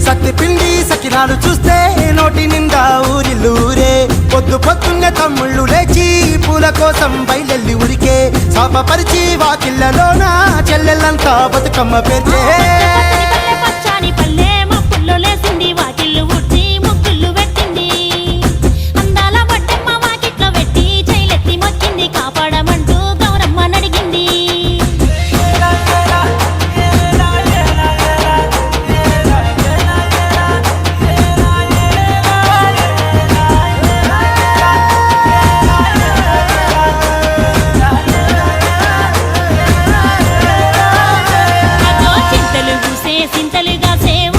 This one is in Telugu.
సత్తి పిండి సకినాలు చూస్తే నోటి నిండా ఊరిల్లూరే. పొద్దున్నే తమ్ముళ్ళు లేచి పూల కోసం బయలెల్లి ఉరికే. శాపపరిచి వాకిళ్ళలోన చెల్లెళ్ళంతా బతుకమ్మ పేర్చే. పచ్చాని పల్లె మప్పుల్లో లేసింది, వాకిళ్ళు ఊడ్చి ముగ్గుళ్ళు పెట్టింది. అందాల బొట్టమ్మ వాకిట్లో పెట్టి చైలెత్తి మొక్కింది, కాపాడమంటూ గౌరమ్మ నడిగింది. చింతలు పూసే చింతలుగా సేవ